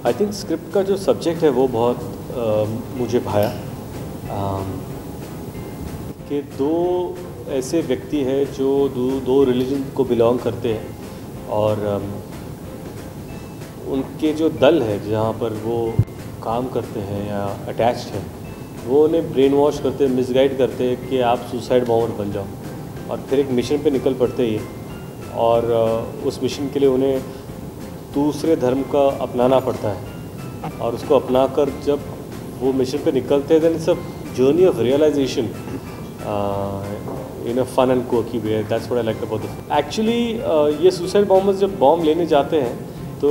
I think script का जो subject है वो बहुत मुझे भाया कि दो ऐसे व्यक्ति हैं जो दो रिलीजन को बिलोंग करते हैं और उनके जो दल है जहाँ पर वो काम करते हैं या अटैच्ड हैं वो उन्हें ब्रेन वॉश करते हैं, मिसगाइड करते हैं कि आप सुसाइड बॉम्बर बन जाओ, और फिर एक मिशन पे निकल पड़ते ही और उस मिशन के लिए उन्हें दूसरे धर्म का अपनाना पड़ता है और उसको अपनाकर जब वो मिशन पे निकलते हैं then it's a journey of realization in a fun and कोकी way. That's what I like about the actually. ये सुसाइड बॉम्बर्स जब बॉम्ब लेने जाते हैं तो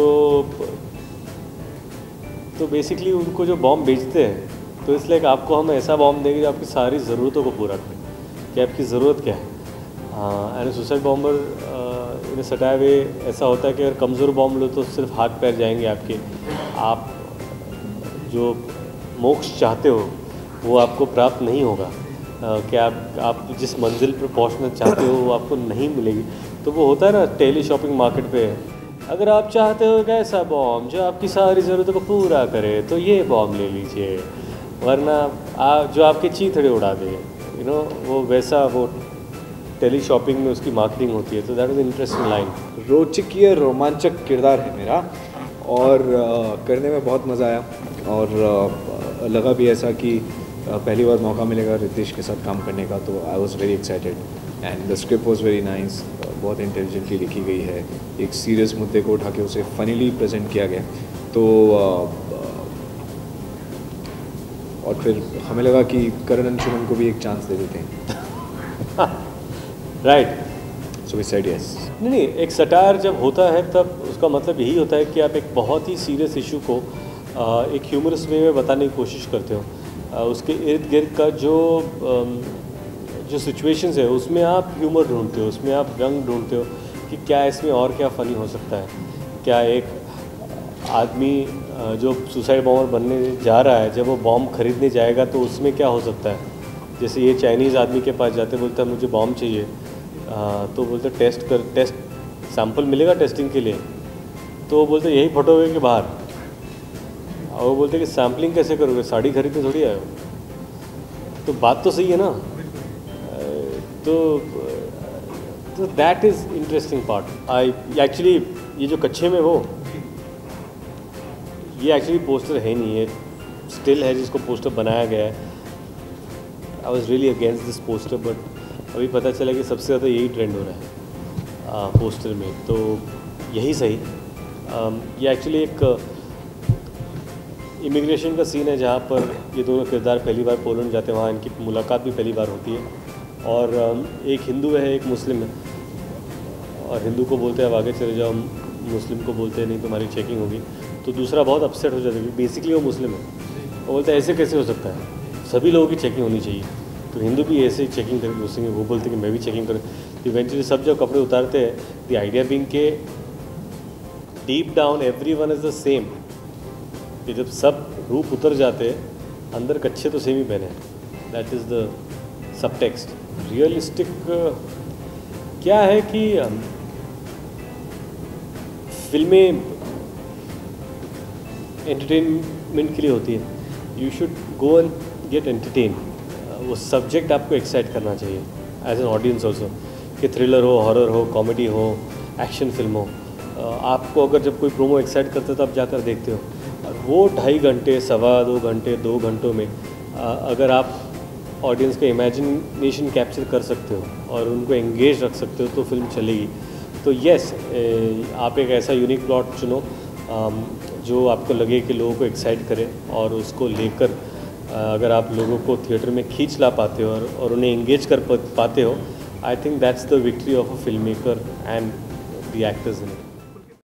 बेसिकली उनको जो बॉम्ब बेचते हैं तो इसलिए आपको हम ऐसा बॉम्ब देंगे जो आपकी सारी ज़रूरतों को पूरा करे कि आपकी ज़रूरत क्या है. एंड सुसाइड बॉम्बर इन सटाया वे ऐसा होता है कि अगर कमज़ोर बॉम्ब लो तो सिर्फ हाथ पैर जाएंगे आपके. आप जो मोक्ष चाहते हो वो आपको प्राप्त नहीं होगा. कि आप जिस मंजिल पर पहुंचना चाहते हो वो आपको नहीं मिलेगी. तो वो होता है ना टेली शॉपिंग मार्केट पे, अगर आप चाहते हो कि ऐसा बॉम्ब जो आपकी सारी ज़रूरतों को पूरा करे तो ये बॉम्ब ले लीजिए, वरना जो आपके चीथड़े उड़ा दे. वो वैसा वो टेली शॉपिंग में उसकी मार्केटिंग होती है. तो दैट इज़ इंटरेस्टिंग लाइन. रोचकीय रोमांचक किरदार है मेरा और करने में बहुत मज़ा आया और लगा भी ऐसा कि पहली बार मौका मिलेगा रितेश के साथ काम करने का. तो I was very excited and the script was very nice. बहुत इंटेलिजेंटली लिखी गई है. एक सीरियस मुद्दे को उठा के उसे फनीली प्रेजेंट किया गया. तो और फिर हमें लगा कि करण अंशुमन को भी एक चांस दे देते हैं. Right. So we said yes. नहीं, एक सटायर जब होता है तब उसका मतलब यही होता है कि आप एक बहुत ही सीरियस इशू को एक ह्यूमरस वे में बताने की कोशिश करते हो. उसके इर्द गिर्द का जो सिचुएशंस है उसमें आप ह्यूमर ढूंढते हो, उसमें आप व्यंग ढूंढते हो कि क्या इसमें और क्या फ़नी हो सकता है. क्या एक आदमी जो सुसाइड बॉम्बर बनने जा रहा है जब वो बॉम्ब खरीदने जाएगा तो उसमें क्या हो सकता है. जैसे ये चाइनीज़ आदमी के पास जाते बोलता है मुझे बॉम्ब चाहिए, तो बोलते टेस्ट सैंपल मिलेगा टेस्टिंग के लिए. तो वो बोलते यही फटोगे कि बाहर. और वो बोलते कि सैम्पलिंग कैसे करोगे, साड़ी खरीदने थोड़ी आए हो. तो बात तो सही है ना. तो that is interesting part. I actually ये जो कच्चे में वो ये एक्चुअली पोस्टर है नहीं, है स्टिल है जिसको पोस्टर बनाया गया है. I was really against this poster but अभी पता चला कि सबसे ज़्यादा यही ट्रेंड हो रहा है पोस्टर में. तो यही सही. ये एक्चुअली एक इमिग्रेशन का सीन है जहाँ पर ये दोनों किरदार पहली बार पोलैंड जाते हैं. वहाँ इनकी मुलाकात भी पहली बार होती है और एक हिंदू है एक मुस्लिम है. और हिंदू को बोलते हैं अब आगे चले जाओ, मुस्लिम को बोलते हैं नहीं तुम्हारी चेकिंग होगी. तो दूसरा बहुत अपसेट हो जाता है क्योंकि बेसिकली वो मुस्लिम है. वो बोलते हैं ऐसे कैसे हो सकता है, सभी लोगों की चेकिंग होनी चाहिए. तो हिंदू भी ऐसे ही चेकिंग करके घुसेंगे. वो बोलते हैं कि मैं भी चेकिंग करूँ. इवेंचुअली सब जब कपड़े उतारते हैं द आइडिया बीइंग के deep down everyone is the same. कि जब सब रूप उतर जाते हैं अंदर कच्छे तो सेम ही पहने. That is the sub text. Realistic क्या है कि फिल्में एंटरटेनमेंट के लिए होती है. You should go and gate entertain. वो सब्जेक्ट आपको एक्साइट करना चाहिए एज एन ऑडियंस ऑल्सो. कि थ्रिलर हो, हॉरर हो, कॉमेडी हो, एक्शन फिल्म हो. आपको अगर जब कोई प्रोमो एक्साइट करता है तो आप जाकर देखते हो. और वो 2.5 घंटे, 2.25 घंटे, 2 घंटों में अगर आप ऑडियंस का इमेजिनेशन कैप्चर कर सकते हो और उनको एंगेज रख सकते हो तो फिल्म चलेगी. तो यस, आप एक ऐसा यूनिक प्लॉट चुनो जो आपको लगे कि लोगों को एक्साइट करे और उसको लेकर अगर आप लोगों को थिएटर में खींच ला पाते हो और उन्हें एंगेज कर पाते हो, I think that's the victory of a film maker and the actors in it.